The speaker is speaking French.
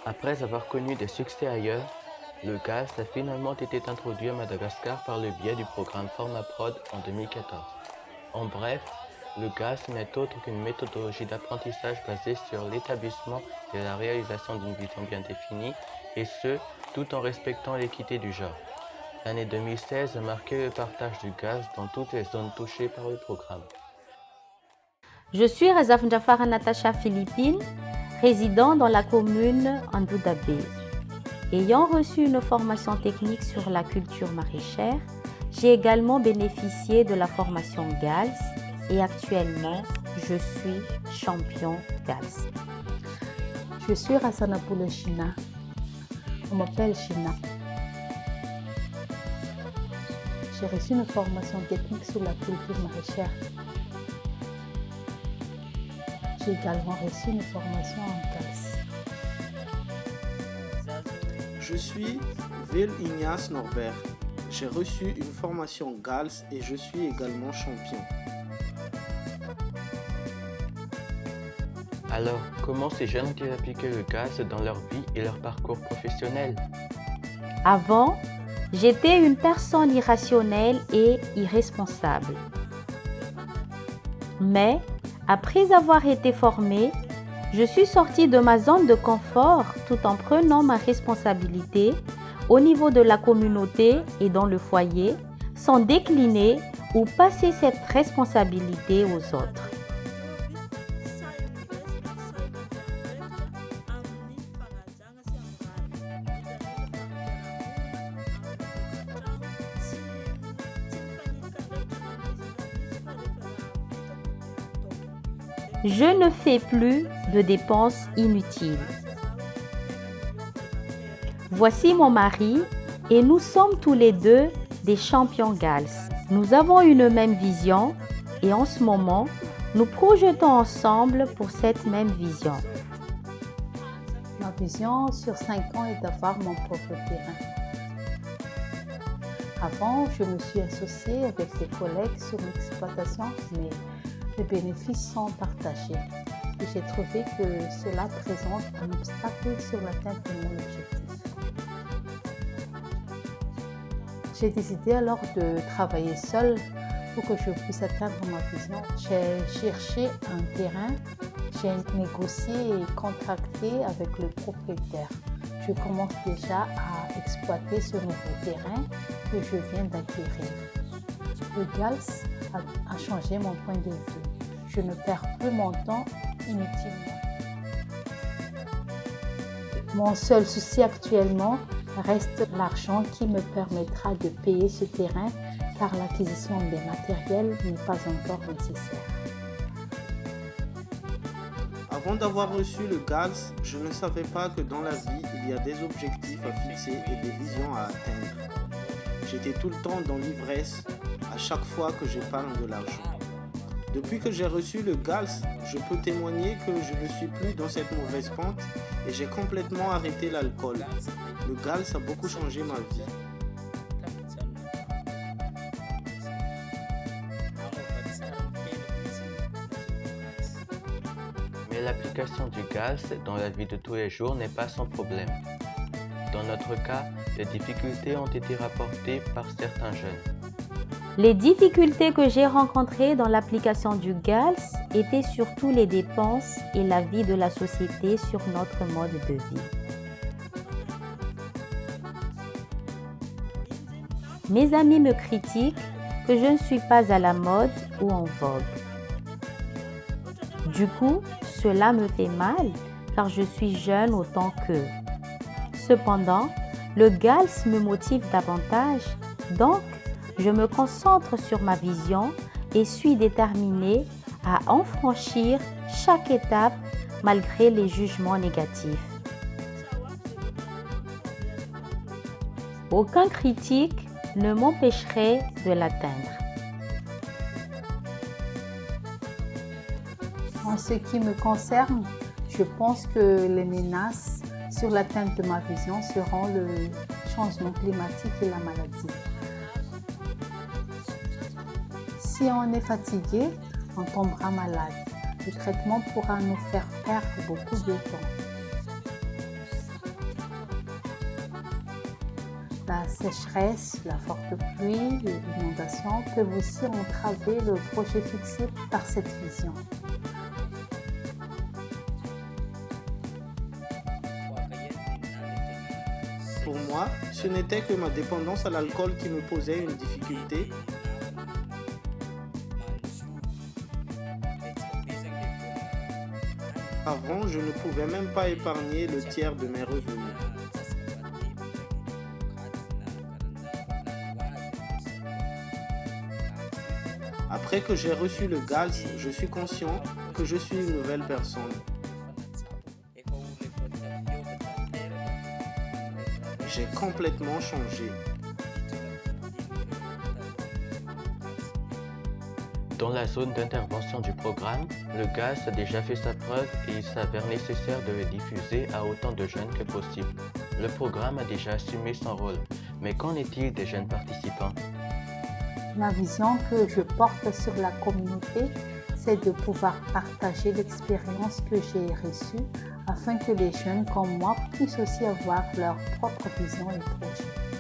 Après avoir connu des succès ailleurs, le gaz a finalement été introduit à Madagascar par le biais du programme FormaProd en 2014. En bref, le gaz n'est autre qu'une méthodologie d'apprentissage basée sur l'établissement et la réalisation d'une vision bien définie, et ce, tout en respectant l'équité du genre. L'année 2016 a marqué le partage du gaz dans toutes les zones touchées par le programme. Je suis Razaf Njafara Natacha Philippine, résident dans la commune Andoudabé. Ayant reçu une formation technique sur la culture maraîchère, j'ai également bénéficié de la formation GALS et actuellement, je suis champion GALS. Je suis Rassana Poule China. On m'appelle China. J'ai reçu une formation technique sur la culture maraîchère. J'ai également reçu une formation en GALS. Je suis Vil Ignace Norbert. J'ai reçu une formation GALS et je suis également champion. Alors, comment ces jeunes ont-ils appliqué le gaz dans leur vie et leur parcours professionnel? Avant, j'étais une personne irrationnelle et irresponsable. Mais, après avoir été formée, je suis sortie de ma zone de confort tout en prenant ma responsabilité au niveau de la communauté et dans le foyer, sans décliner ou passer cette responsabilité aux autres. Je ne fais plus de dépenses inutiles. Voici mon mari et nous sommes tous les deux des champions GALS. Nous avons une même vision et en ce moment, nous projetons ensemble pour cette même vision. Ma vision sur 5 ans est d'avoir mon propre terrain. Avant, je me suis associée avec des collègues sur l'exploitation, mais les bénéfices sont partagés. Et j'ai trouvé que cela présente un obstacle sur l'atteinte de mon objectif. J'ai décidé alors de travailler seule pour que je puisse atteindre ma vision. J'ai cherché un terrain, j'ai négocié et contracté avec le propriétaire. Je commence déjà à exploiter ce nouveau terrain que je viens d'acquérir. Le GALS a changé mon point de vue. Je ne perds plus mon temps inutilement. Mon seul souci actuellement reste l'argent qui me permettra de payer ce terrain car l'acquisition des matériels n'est pas encore nécessaire. Avant d'avoir reçu le GALS, je ne savais pas que dans la vie, il y a des objectifs à fixer et des visions à atteindre. J'étais tout le temps dans l'ivresse à chaque fois que j'épargne de l'argent. Depuis que j'ai reçu le GALS, je peux témoigner que je ne suis plus dans cette mauvaise pente et j'ai complètement arrêté l'alcool. Le GALS a beaucoup changé ma vie. Mais l'application du gaz dans la vie de tous les jours n'est pas sans problème. Dans notre cas, des difficultés ont été rapportées par certains jeunes. Les difficultés que j'ai rencontrées dans l'application du GALS étaient surtout les dépenses et la vie de la société sur notre mode de vie. Mes amis me critiquent que je ne suis pas à la mode ou en vogue. Du coup, cela me fait mal car je suis jeune autant qu'eux. Cependant, le GALS me motive davantage, donc je me concentre sur ma vision et suis déterminée à en franchir chaque étape malgré les jugements négatifs. Aucun critique ne m'empêcherait de l'atteindre. En ce qui me concerne, je pense que les menaces sur l'atteinte de ma vision seront le changement climatique et la maladie. Si on est fatigué, on tombera malade. Le traitement pourra nous faire perdre beaucoup de temps. La sécheresse, la forte pluie et l'inondation peuvent aussi entraver le projet fixé par cette vision. Pour moi, ce n'était que ma dépendance à l'alcool qui me posait une difficulté. Avant, je ne pouvais même pas épargner le tiers de mes revenus. Après que j'ai reçu le GALS, je suis conscient que je suis une nouvelle personne. J'ai complètement changé. Dans la zone d'intervention du programme, le GALS a déjà fait sa preuve et il s'avère nécessaire de le diffuser à autant de jeunes que possible. Le programme a déjà assumé son rôle, mais qu'en est-il des jeunes participants? La vision que je porte sur la communauté, c'est de pouvoir partager l'expérience que j'ai reçue afin que les jeunes comme moi puissent aussi avoir leur propre vision et projet.